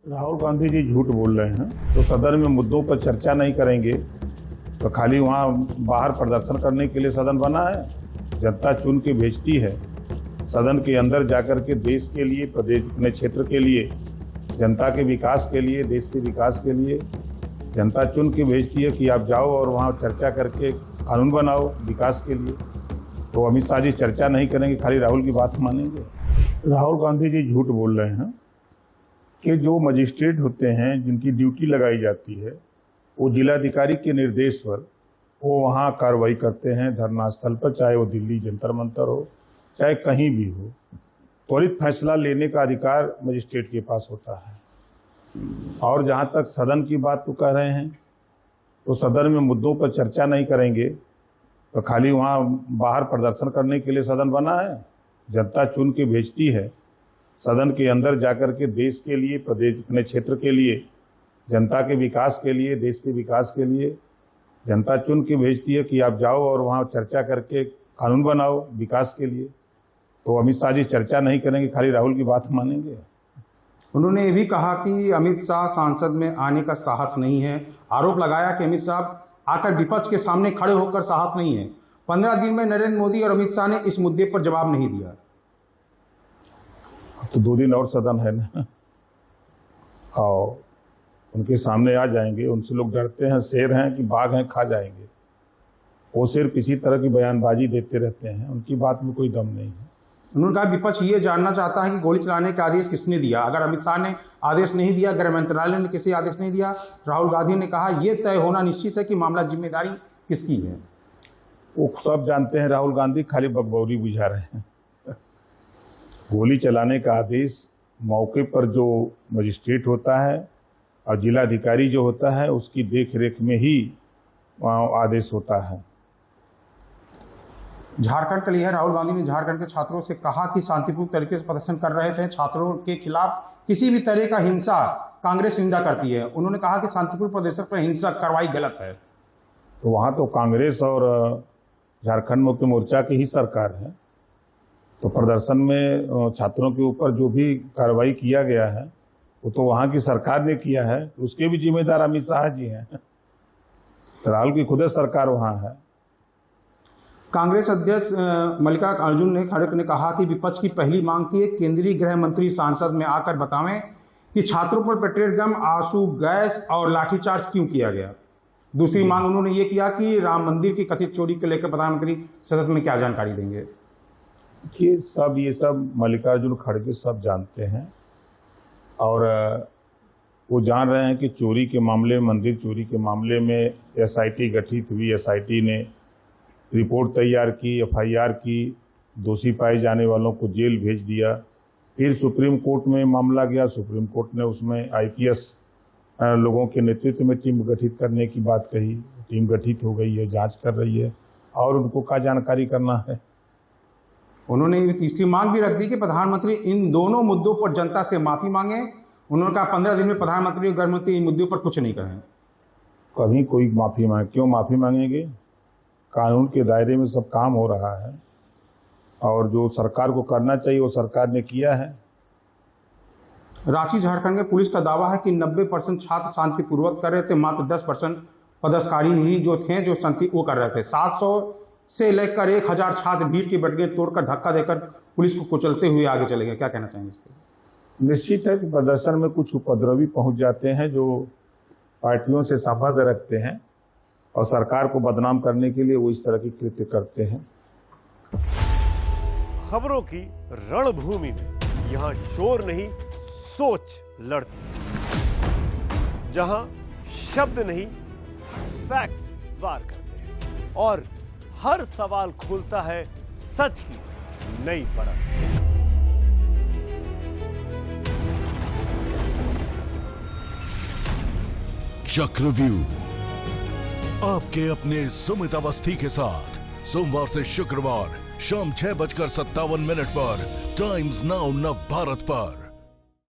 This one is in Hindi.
राहुल गांधी जी झूठ बोल रहे हैं। तो सदन में मुद्दों पर चर्चा नहीं करेंगे तो खाली वहाँ बाहर प्रदर्शन करने के लिए सदन बना है। जनता चुन के भेजती है। सदन के अंदर जाकर के देश के लिए, प्रदेश, अपने क्षेत्र के लिए, जनता के विकास के लिए, देश के विकास के लिए जनता चुन के भेजती है कि आप जाओ और वहाँ चर्चा करके कानून बनाओ विकास के लिए। तो अमित शाह जी चर्चा नहीं करेंगे, खाली राहुल की बात मानेंगे। राहुल गांधी जी झूठ बोल रहे हैं कि जो मजिस्ट्रेट होते हैं, जिनकी ड्यूटी लगाई जाती है, वो जिलाधिकारी के निर्देश पर वो वहाँ कार्रवाई करते हैं धरना स्थल पर, चाहे वो दिल्ली जंतर मंतर हो, चाहे कहीं भी हो। त्वरित फैसला लेने का अधिकार मजिस्ट्रेट के पास होता है। और जहाँ तक सदन की बात को कह रहे हैं, तो सदन में मुद्दों पर चर्चा नहीं करेंगे तो खाली वहाँ बाहर प्रदर्शन करने के लिए सदन बना है। जनता चुन के भेजती है। सदन के अंदर जाकर के देश के लिए, प्रदेश, अपने क्षेत्र के लिए, जनता के विकास के लिए, देश के विकास के लिए जनता चुन के भेजती है कि आप जाओ और वहाँ चर्चा करके कानून बनाओ विकास के लिए। तो अमित शाह जी चर्चा नहीं करेंगे, खाली राहुल की बात मानेंगे। उन्होंने ये भी कहा कि अमित शाह सांसद में आने का साहस नहीं है। आरोप लगाया कि अमित शाह आकर विपक्ष के सामने खड़े होकर साहस नहीं है। 15 दिन में नरेंद्र मोदी और अमित शाह ने इस मुद्दे पर जवाब नहीं दिया। तो 2 दिन और सदन है ना, और उनके सामने आ जाएंगे। उनसे लोग डरते हैं, शेर हैं कि बाघ हैं, खा जाएंगे। वो सिर्फ इसी तरह की बयानबाजी देते रहते हैं, उनकी बात में कोई दम नहीं है। उन्होंने कहा विपक्ष ये जानना चाहता है कि गोली चलाने का आदेश किसने दिया। अगर अमित शाह ने आदेश नहीं दिया, गृह मंत्रालय ने किसी आदेश नहीं दिया, राहुल गांधी ने कहा यह तय होना निश्चित है कि मामला जिम्मेदारी किसकी है। वो सब जानते हैं, राहुल गांधी खाली बकबौरी बुझा रहे हैं। गोली चलाने का आदेश मौके पर जो मजिस्ट्रेट होता है और जिलाधिकारी जो होता है, उसकी देख रेख में ही आदेश होता है। झारखंड के लिए राहुल गांधी ने झारखंड के छात्रों से कहा कि शांतिपूर्ण तरीके से प्रदर्शन कर रहे थे। छात्रों के खिलाफ किसी भी तरह का हिंसा कांग्रेस निंदा करती है। उन्होंने कहा कि शांतिपूर्ण प्रदर्शन पर हिंसा कार्रवाई गलत है। तो वहाँ तो कांग्रेस और झारखंड मुक्ति मोर्चा की ही सरकार है। तो प्रदर्शन में छात्रों के ऊपर जो भी कार्रवाई किया गया है वो तो वहाँ की सरकार ने किया है। उसके भी जिम्मेदार अमित शाह जी हैं। राहुल की खुद सरकार वहाँ है। कांग्रेस अध्यक्ष मल्लिकार्जुन खड़गे ने कहा कि विपक्ष की पहली मांग थी केंद्रीय गृह मंत्री सांसद में आकर बतावें कि छात्रों पर पेट्रोल बम, आंसू गैस और लाठीचार्ज क्यों किया गया। दूसरी मांग उन्होंने ये किया कि राम मंदिर की कथित चोरी को लेकर प्रधानमंत्री संसद में क्या जानकारी देंगे। ये सब मल्लिकार्जुन खड़गे सब जानते हैं और वो जान रहे हैं कि चोरी के मामले, मंदिर चोरी के मामले में एसआईटी गठित हुई। एसआईटी ने रिपोर्ट तैयार की, एफआईआर की, दोषी पाए जाने वालों को जेल भेज दिया। फिर सुप्रीम कोर्ट में मामला गया। सुप्रीम कोर्ट ने उसमें आईपीएस लोगों के नेतृत्व में टीम गठित करने की बात कही। टीम गठित हो गई है, जांच कर रही है और उनको क्या जानकारी करना है। उन्होंने तीसरी मांग भी रख दी कि प्रधानमंत्री इन दोनों मुद्दों पर जनता से माफी मांगे। उन्होंने कहा 15 दिन में प्रधानमंत्री और गृहमंत्री इन मुद्दों पर कुछ नहीं करें। कभी कोई माफी मांगे, क्यों माफी मांगेंगे? कानून के दायरे में सब काम हो रहा है और जो सरकार को करना चाहिए वो सरकार ने किया है। रांची झारखंड में पुलिस का दावा है कि 90% छात्र शांतिपूर्वक कर रहे थे। मात्र 10% पदाधिकारी ही जो थे जो शांति वो कर रहे थे। 700 से लेकर 1000 छात्र भीड़ की बैठके तोड़कर धक्का देकर पुलिस को कुचलते हुए आगे चले गए। क्या कहना चाहेंगे इस पर? निश्चित है कि प्रदर्शन में कुछ उपद्रवी पहुंच जाते हैं जो पार्टियों से संबंध रखते हैं और सरकार को बदनाम करने के लिए वो इस तरह की कृत्य करते हैं। खबरों की रणभूमि में यहाँ शोर नहीं, सोच लड़ती है। जहां शब्द नहीं, फैक्ट्स वार करते हैं और हर सवाल खोलता है सच की नई परत। चक्रव्यूह आपके अपने सुमित अवस्थी के साथ सोमवार से शुक्रवार शाम 6:57 पर टाइम्स नाउ नव भारत पर।